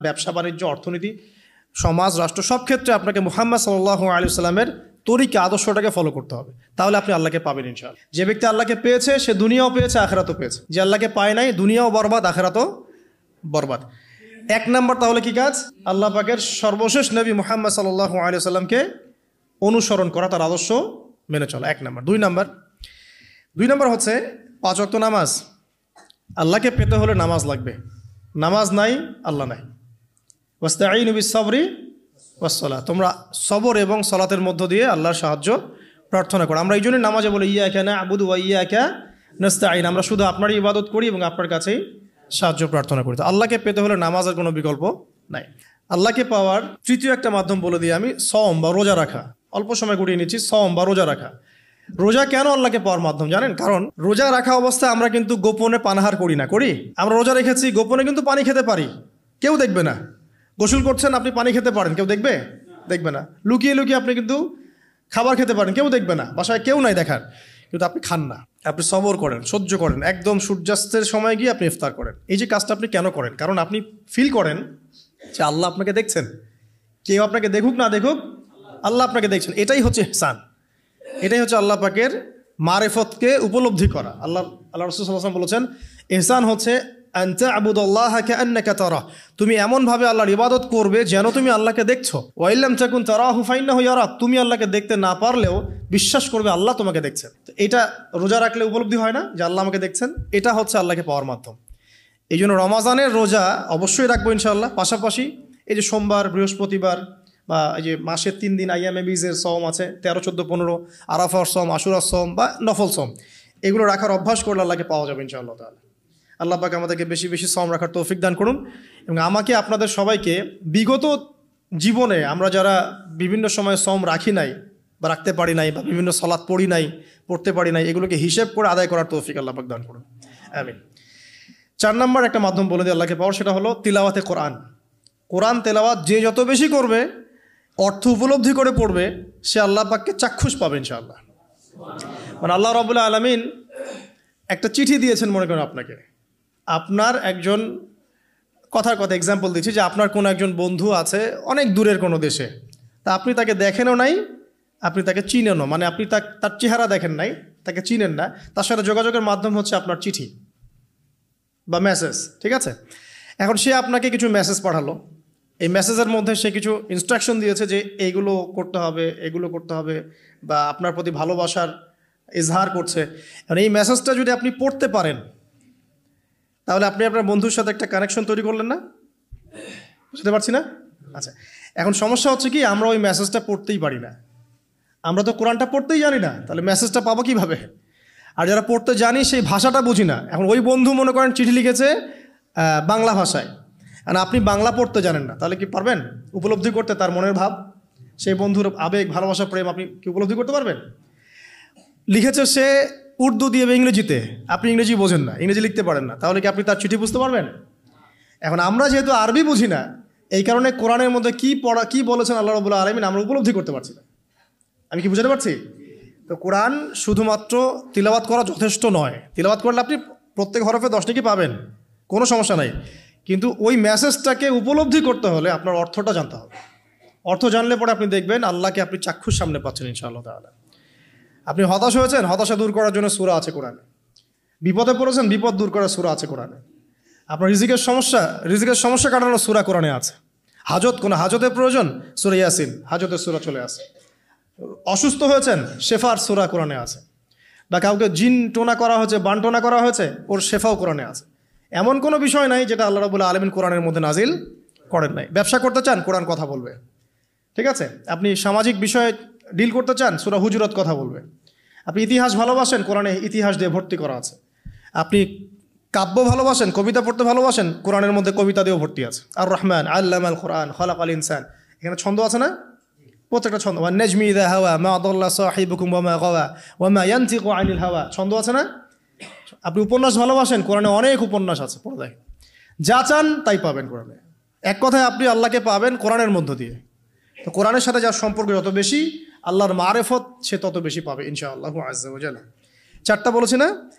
ব্যবসা বাণিজ্য, অর্থনীতি, সমাজ, রাষ্ট্র, সব ক্ষেত্রে আপনাকে মুহাম্মদ সাল্লাল্লাহু আলাইহি ওয়াসাল্লামের তরিকা, আদর্শটাকে ফলো করতে হবে। তাহলে আপনি আল্লাহকে পাবেন ইনশাআল্লাহ। যে ব্যক্তি আল্লাহকে পেয়েছে সে দুনিয়াও পেয়েছে, আখিরাতও পেয়েছে। যে আল্লাহকে পায় নাই, দুনিয়াও বরবাদ, আখিরাতও বরবাদ। এক নাম্বার তাহলে কি কাজ? আল্লাহ পাকের সর্বশেষ নবী মুহাম্মদ সাল্লাল্লাহু আলাইহি ওয়াসাল্লামকে অনুসরণ করা, তার আদর্শ মেনে চলা, এক নাম্বার। দুই নাম্বার হচ্ছে 5 ওয়াক্ত নামাজ। আল্লাহকে পেতে হলে নামাজ লাগবে। নামাজ নাই, আল্লাহ নাই। ওয়াস্তাঈনু বিস-সাবরি ওয়াস-সালাহ, তোমরা সবর এবং সালাতের মধ্য দিয়ে আল্লাহর সাহায্য প্রার্থনা করো। আমরা এই জন্যই নামাজে বলি ইয়্যাকা না'বুদু ওয়া ইয়্যাকা নাস্তাঈন, আমরা শুধু আপনারই ইবাদত করি এবং আপনার কাছেই সাহায্য প্রার্থনা করি। তো আল্লাহকে পেতে হলে নামাজের কোনো বিকল্প নাই। আল্লাহকে পাওয়ার তৃতীয় একটা মাধ্যম বলে দিই আমি, সওম বা রোজা রাখা। অল্প সময় গুটিয়ে নিচ্ছি, সওম বা রোজা রাখা। রোজা কেন আল্লাহকে পাওয়ার মাধ্যম জানেন? কারণ রোজা রাখা অবস্থায় আমরা কিন্তু গোপনে পানাহার করি না, করি? আমরা রোজা রেখেছি, গোপনে কিন্তু পানি খেতে পারি, কেউ দেখবে না। গোসল করছেন, আপনি পানি খেতে পারেন, কেউ দেখবে? দেখবে না। লুকিয়ে লুকিয়ে আপনি কিন্তু খাবার খেতে পারেন, কেউ দেখবে না, বাসায় কেউ নাই দেখার, কিন্তু আপনি খান না। আপনি সবর করেন, সহ্য করেন, একদম সূর্যাস্তের সময় গিয়ে আপনি ইফতার করেন। এই যে কাজটা আপনি কেন করেন? কারণ আপনি ফিল করেন যে আল্লাহ আপনাকে দেখছেন। কেউ আপনাকে দেখুক না দেখুক, আল্লাহ আপনাকে দেখছেন। এটাই হচ্ছে ইহসান, এটাই হচ্ছে আল্লাহ পাকের মারিফতকে উপলব্ধি করা। আল্লাহ রাসূল সাল্লাল্লাহু আলাইহি ওয়াসাল্লাম বলেছেন, ইহসান হচ্ছে আন তা'বুদাল্লাহা কাআন্নাকা তারাহ, তুমি এমনভাবে আল্লাহর ইবাদত করবে যেন তুমি আল্লাহকে দেখছো। ওয়া ইল্লাম তাকুন তারাহু ফাইন্নাহু ইয়ারাক, তুমি আল্লাহকে দেখতে না পারলেও বিশ্বাস করবে আল্লাহ তোমাকে দেখছেন। তো এটা রোজা রাখলে উপলব্ধি হয় না যে আল্লাহ আমাকে দেখছেন? এটা হচ্ছে আল্লাহকে পাওয়ার মাধ্যম। এই জন্য রমাজানের রোজা অবশ্যই রাখবো ইনশাআল্লাহ। পাশাপাশি এই যে সোমবার, বৃহস্পতিবার বা এই যে মাসের 3 দিন আইয়ামে বীজের সওম আছে, 13, 14, 15, আরাফার সওম, আশুরার সওম বা নফল সওম, এগুলো রাখার অভ্যাস করলে আল্লাহকে পাওয়া যাবে ইনশাআল্লাহ তাআলা। আল্লাহ পাক আমাদেরকে বেশি বেশি সওম রাখার তৌফিক দান করুন। এবং আমাকে, আপনাদের সবাইকে বিগত জীবনে আমরা যারা বিভিন্ন সময় সওম রাখি নাই বা রাখতে পারি নাই বা বিভিন্ন সালাত পড়ি নাই, পড়তে পারি নাই, এগুলোকে হিসেব করে আদায় করার তৌফিক আল্লাহ পাক দান করুন, আমিন। 4 নম্বর একটা মাধ্যম বলে দিই আল্লাহকে পাওয়ার, সেটা হলো তিলাওয়াতে কোরআন। কোরআন তেলাওয়াত যে যত বেশি করবে, অর্থ উপলব্ধি করে পড়বে, সে আল্লাহ পাককে চাক্ষুষ পাবে ইনশাআল্লাহ। মানে আল্লাহ রাব্বুল আলামিন একটা চিঠি দিয়েছেন, মনে করেন আপনাকে, আপনার একজন, কথার কথা এক্সাম্পল দিচ্ছি, যে আপনার কোনো একজন বন্ধু আছে অনেক দূরের কোনো দেশে, তা আপনি তাকে দেখেনও নাই, আপনি তাকে চিনেনও, মানে আপনি তার চেহারা দেখেন নাই, তাকে চিনেন না, তার সাথে যোগাযোগের মাধ্যম হচ্ছে আপনার চিঠি বা মেসেজ, ঠিক আছে? এখন সে আপনাকে কিছু মেসেজ পাঠালো, এই মেসেজের মধ্যে সে কিছু ইনস্ট্রাকশন দিয়েছে যে এইগুলো করতে হবে, এগুলো করতে হবে, বা আপনার প্রতি ভালোবাসার ইজহার করছে। এখন এই মেসেজটা যদি আপনি পড়তে পারেন, তাহলে আপনি আপনার বন্ধুর সাথে একটা কানেকশন তৈরি করলেন না? বুঝতে পারছি না? আচ্ছা, এখন সমস্যা হচ্ছে কি, আমরা ওই মেসেজটা পড়তেই পারি না। আমরা তো কোরআনটা পড়তেই জানি না, তাহলে মেসেজটা পাবো কিভাবে? আর যারা পড়তে জানি সেই ভাষাটা বুঝি না। এখন ওই বন্ধু মনে করেন চিঠি লিখেছে বাংলা ভাষায়, আর আপনি বাংলা পড়তে জানেন না, তাহলে কি পারবেন উপলব্ধি করতে তার মনের ভাব, সেই বন্ধুর আবেগ, ভালোবাসা, প্রেম আপনি কি উপলব্ধি করতে পারবেন? লিখেছে সে উর্দু দিয়ে বা ইংরেজিতে, আপনি ইংরেজি বোঝেন না, ইংরেজি লিখতে পারেন না, তাহলে কি আপনি তার চিঠি বুঝতে পারবেন? এখন আমরা যেহেতু আরবি বুঝি না, এই কারণে কোরআনের মধ্যে কি বলেছেন আল্লাহ রাব্বুল আলামিন আমরা উপলব্ধি করতে পারছি না। আমি কি বুঝতে পারছি? তো কোরআন শুধুমাত্র তিলাওয়াত করা যথেষ্ট নয়। তিলাওয়াত করলে আপনি প্রত্যেক হরফে 10 নেকি পাবেন, কোনো সমস্যা নাই, কিন্তু ওই মেসেজটাকে উপলব্ধি করতে হলে আপনার অর্থটা জানতে হবে। অর্থ জানলে পরে আপনি দেখবেন আল্লাহকে আপনি চাক্ষুষ সামনে পাচ্ছেন ইনশাআল্লাহ তাআলা। আপনি হতাশ হয়েছেন, হতাশা দূর করার জন্য সূরা আছে কোরআনে। বিপদে পড়েছেন, বিপদ দূর করার সূরা আছে কোরআনে। আপনার রিজিকের সমস্যা কাটানোর সূরা কোরআনে আছে। কোনো হাজতের প্রয়োজন, সূরা ইয়াসিন, হাজতের সূরা চলে আসে। অসুস্থ হয়েছেন, শেফার সূরা কোরআনে আছে। বা কাউকে জিন টোনা করা হয়েছে, বানটোনা করা হয়েছে, ওর শেফাও কোরআনে আছে। এমন কোনো বিষয় নাই যেটা আল্লাহ রাব্বুল আলামিন কোরআনের মধ্যে নাজিল করেন নাই। ব্যবসা করতে চান, কোরআন কথা বলবে, ঠিক আছে? আপনি সামাজিক বিষয়ে ডিল করতে চান, সূরা হুজুরাত কথা বলবে। আপনি ইতিহাস ভালোবাসেন, কোরআনে ইতিহাস দিয়ে ভর্তি করা আছে। আপনি কাব্য ভালোবাসেন, কবিতা পড়তে ভালোবাসেন, কোরআনের মধ্যে কবিতা দিয়েও ভর্তি আছে। আর রহমান আল্লামাল কোরআন খালাকাল ইনসান, এখানে ছন্দ আছে না? প্রত্যেকটা ছন্দ, ওয়ান নাজমি ইযা হাওয়া মা দাল্লা সাহিবুকুম ওয়া মা গাওয়া ওয়া মা ইয়ানতিকু আনিল হাওয়া, ছন্দ আছে না? আপনি উপন্যাস ভালোবাসেন, কোরআনে অনেক উপন্যাস আছে, পড়ে দেখেন, যা চান তাই পাবেন কোরআনে। এক কথায় আপনি আল্লাহকে পাবেন কোরআনের মধ্য দিয়ে। তো কোরআনের সাথে যার সম্পর্ক যত বেশি, আল্লাহর মারেফত সে তত বেশি পাবে ইনশাআল্লাহু আজ্জা ওয়া জাল্লা। 4টা বলেছি না?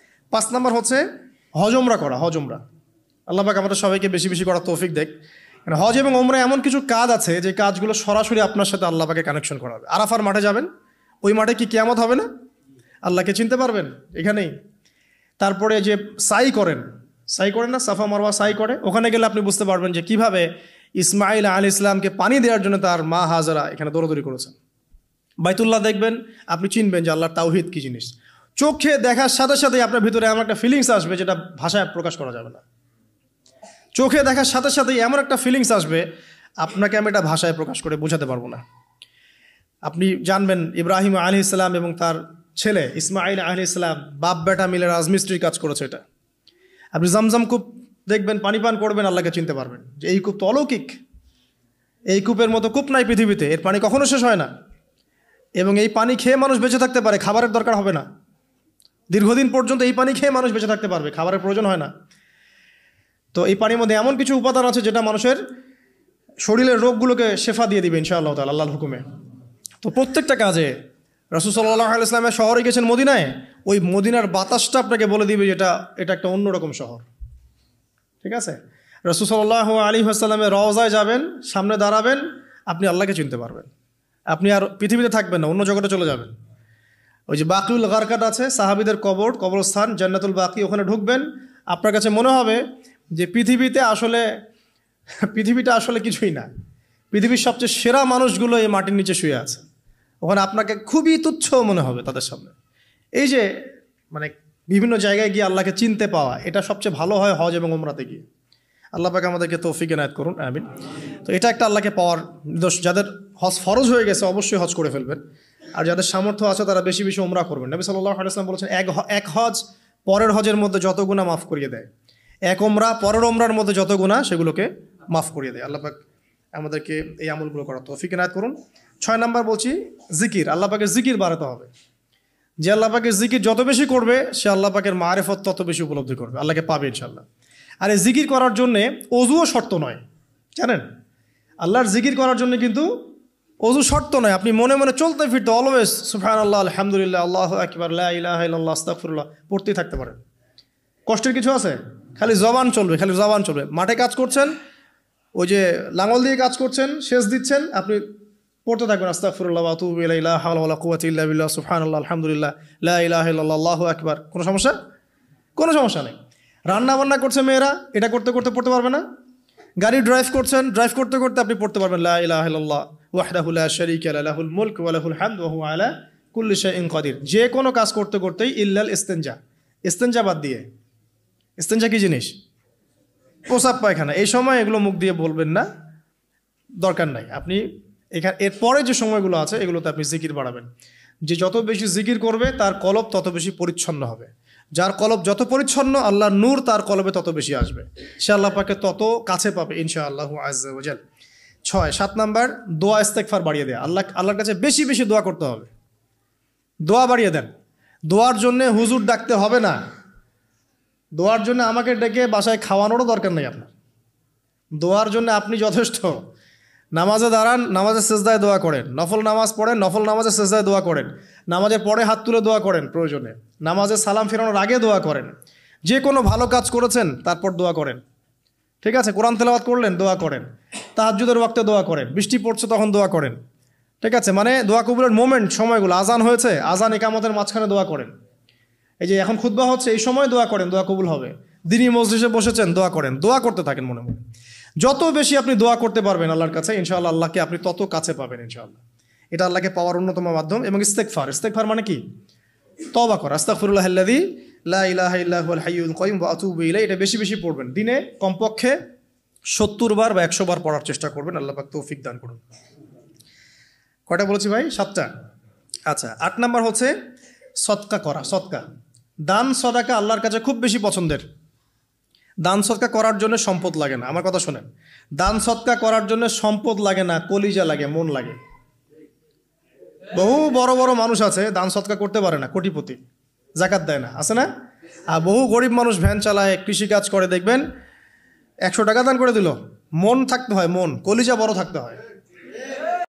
5 নম্বর হচ্ছে হজমরা করা। হজমরা আল্লাহ পাক আমাদের সবাইকে বেশি বেশি করার তৌফিক দেখ। মানে হজ এবং ওমরা এমন কিছু কাজ আছে যে কাজগুলো সরাসরি আপনার সাথে আল্লাহ পাকে কানেকশন করাবে। আরাফার মাঠে যাবেন, ওই মাঠে কি কিয়ামত হবে না? আল্লাহকে চিনতে পারবেন এখানেই। তারপরে যে সাই করেন না, সাফা মারওয়া সাই করে, ওখানে গেলে আপনি বুঝতে পারবেন যে কিভাবে ইসমাইল আলাইহিস সালামকে পানি দেওয়ার জন্য তার মা হাজারা এখানে দৌড়াদৌড়ি করেছেন। বাইতুল্লাহ দেখবেন, আপনি চিনবেন যে আল্লাহর তাওহীদ কী জিনিস। চোখে দেখার সাথে সাথেই আপনার ভিতরে এমন একটা ফিলিংস আসবে যেটা ভাষায় প্রকাশ করা যাবে না। চোখে দেখার সাথে সাথেই এমন একটা ফিলিংস আসবে, আপনাকে আমি এটা ভাষায় প্রকাশ করে বোঝাতে পারবো না। আপনি জানবেন ইব্রাহিম আলাইহিস সালাম এবং তার ছেলে ইসমাইল আলাইহিস সালাম বাপ বেটা মিলে রাজমিস্ত্রির কাজ করেছে। এটা আপনি জামজাম কূপ দেখবেন, পানি পান করবেন, আল্লাহকে চিনতে পারবেন যে এই কূপ তো অলৌকিক, এই কূপের মতো কূপ নাই পৃথিবীতে, এর পানি কখনো শেষ হয় না, এবং এই পানি খেয়ে মানুষ বেঁচে থাকতে পারে, খাবারের দরকার হবে না, দীর্ঘদিন পর্যন্ত এই পানি খেয়ে মানুষ বেঁচে থাকতে পারবে, খাবারের প্রয়োজন হয় না। তো এই পানির মধ্যে এমন কিছু উপাদান আছে যেটা মানুষের শরীরের রোগগুলোকে শেফা দিয়ে দিবে ইনশাআল্লাহ তাআলা আল্লাহর হুকুমে। তো প্রত্যেকটা কাজে রাসূল সাল্লাল্লাহু আলাইহি ওয়াসাল্লাম শহরে গেছেন মদিনায়, ওই মদিনার বাতাসটা আপনাকে বলে দিবে যেটা এটা একটা অন্যরকম শহর। ঠিক আছে, রাসূল সাল্লাল্লাহু আলাইহি ওয়াসাল্লামের রওজায় যাবেন, সামনে দাঁড়াবেন, আপনি আল্লাহকে চিনতে পারবেন। আপনি আর পৃথিবীতে থাকবেন না, অন্য জগতে চলে যাবেন। ওই যে বাকিউল গারকাত আছে, সাহাবীদের কবরস্থান জান্নাতুল বাকি, ওখানে ঢুকবেন, আপনার কাছে মনে হবে যে পৃথিবীটা আসলে কিছুই না, পৃথিবীর সবচেয়ে সেরা মানুষগুলো এই মাটির নিচে শুয়ে আছে। ওখানে আপনাকে খুবই তুচ্ছ মনে হবে তাদের সামনে। এই যে মানে বিভিন্ন জায়গায় গিয়ে আল্লাহকে চিনতে পাওয়া, এটা সবচেয়ে ভালো হয় হজ এবং উমরাতে গিয়ে। আল্লাহ পাক আমাদেরকে তৌফিক এনায়েত করুন, আমিন। তো এটা একটা আল্লাহকে পাওয়ার নিদর্শন। যাদের হজ ফরজ হয়ে গেছে অবশ্যই হজ করে ফেলবেন, আর যাদের সামর্থ্য আছে তারা বেশি বেশি উমরা করবেন। নবী সাল্লাল্লাহু আলাইহি ওয়াসাল্লাম বলেছেন, এক হজ পরের হজের মধ্যে যত গুনাহ মাফ করিয়ে দেয়, এক উমরা পরের উমরার মধ্যে যত গুনাহ সেগুলোকে মাফ করিয়ে দেয়। আল্লাহ পাক আমাদেরকে এই আমলগুলো করার তৌফিক এনায়েত করুন। 6 নাম্বার বলছি জিকির। আল্লাহ পাকের জিকির বাড়াতে হবে। যে আল্লাহ পাকের জিকির যত বেশি করবে, সে আল্লাহ পাকের মারিফত তত বেশি উপলব্ধি করবে, আল্লাহকে পাবে ইনশাআল্লাহ। আর এই জিকির করার জন্যে অজুও শর্ত নয়, জানেন? আল্লাহর জিকির করার জন্য কিন্তু অজু শর্ত নয়। আপনি মনে মনে চলতে ফিরতে অলওয়েজ সুবহানাল্লাহ, আলহামদুলিল্লাহ, আল্লাহু আকবার, লা ইলাহা ইল্লাল্লাহ, আস্তাগফিরুল্লাহ পড়তেই থাকতে পারেন। কষ্টের কিছু আছে? খালি জবান চলবে। মাঠে কাজ করছেন, ওই যে লাঙল দিয়ে কাজ করছেন, সেচ দিচ্ছেন, আপনি পড়তে থাকবেন আস্তাগফিরুল্লাহ ওয়া আতুবু ইলাইহি, লা হাওলা ওয়ালা কুওয়াতা ইল্লা বিল্লাহ, সুবহানাল্লাহ, আলহামদুলিল্লাহ, লা ইলাহা ইল্লাল্লাহ, আল্লাহু আকবার। কোনো সমস্যা নেই। রান্না বান্না করছে মেয়েরা, এটা করতে করতে পড়তে পারবে না? গাড়ি ড্রাইভ করতে করতে আপনি পড়তে পারবেন লা ইলাহা ইল্লাল্লাহ ওয়াহদাহু লা শারীকা লাহু, লাহুল মুলক ওয়া লাহুল হামদ ওয়া হুয়া আলা কুল্লি শাইইন কাদির। যে কোনো কাজ করতে করতেই ইল্লাল ইস্তেনজা বাদ দিয়ে। ইস্তেনজা কি জিনিস? প্রসাব পায়খানা। এই সময় এগুলো মুখ দিয়ে বলবেন না, দরকার নাই। আপনি এরপরে যে সময়গুলো আছে এগুলোতে আপনি জিকির বাড়াবেন। যে যত বেশি জিকির করবে তার কলব তত বেশি পরিচ্ছন্ন হবে। যার কলব যত পরিচ্ছন্ন, আল্লাহর নূর তার কলবে তত বেশি আসবে, সে আল্লাহ পাকে তত কাছে পাবে ইনশাআল্লাহু আযজা ওয়া জাল। 7 নাম্বার দোয়া ইস্তেগফার বাড়িয়ে দেয়া। আল্লাহর কাছে বেশি বেশি দোয়া করতে হবে। দোয়া বাড়িয়ে দেন। দোয়ার জন্য হুজুর ডাকতে হবে না, দোয়ার জন্য আমাকে ডেকে বাসায় খাওয়ানোরও দরকার নেই আপনার। দোয়ার জন্য আপনি যথেষ্ট। নামাজে দাঁড়ান, নামাজের সেজদায় দোয়া করেন, নফল নামাজ পড়েন, নফল নামাজের সেজদায় দোয়া করেন, নামাজের পরে হাত তুলে দোয়া করেন প্রয়োজনে, নামাজে সালাম ফেরানোর আগে দোয়া করেন, যে কোনো ভালো কাজ করেছেন তারপর দোয়া করেন। ঠিক আছে, কোরআন তেলাওয়াত করলেন দোয়া করেন, তাহাজ্জুদের ওয়াক্তে দোয়া করেন, বৃষ্টি পড়ছে তখন দোয়া করেন। ঠিক আছে, মানে দোয়া কবুলের মোমেন্ট, সময়গুলো, আজান হয়েছে, আজান ইকামতের মাঝখানে দোয়া করেন। এই যে এখন খুতবা হচ্ছে, এই সময় দোয়া করেন, দোয়া কবুল হবে। দিনী মজলিসে বসেছেন, দোয়া করেন, দোয়া করতে থাকেন মনে মনে। যত বেশি আপনি দোয়া করতে পারবেন আল্লাহর কাছে, ইনশাআল্লাহ আল্লাহকে আপনি তত কাছে পাবেন ইনশাআল্লাহ। এটা আল্লাহকে পাওয়ার অন্যতম মাধ্যম। এবং ইস্তেগফার মানে কি? তওবা করা। আস্তাগফিরুল্লাহাল্লাযী লা ইলাহা ইল্লা হুয়াল হাইয়ুল কাইয়ুম ওয়া আতুবু ইলাইহি। এটা বেশি বেশি পড়বেন, দিনে কমপক্ষে 70 বার বা 100 বার পড়ার চেষ্টা করবেন। আল্লাহ পাক তৌফিক দান করুন। কয়টা বলেছি ভাই? 7টা। আচ্ছা, 8 নাম্বার হচ্ছে সদকা করা। সদকা, দান সদাকা আল্লাহর কাছে খুব বেশি পছন্দের। দান সদকা করার জন্য সম্পদ লাগে না, আমার কথা শোনেন। দান সদকা করার জন্য সম্পদ লাগে না, কলিজা লাগে, মন লাগে। বহু বড় বড় মানুষ আছে দান সদকা করতে পারে না, কোটিপতি, জাকাত দেয় না, আছে না? আর বহু গরিব মানুষ ভ্যান চালায়, কৃষিকাজ করে, দেখবেন 100 টাকা দান করে দিল, মন থাকতে হয়, মন, কলিজা বড় থাকতে হয়।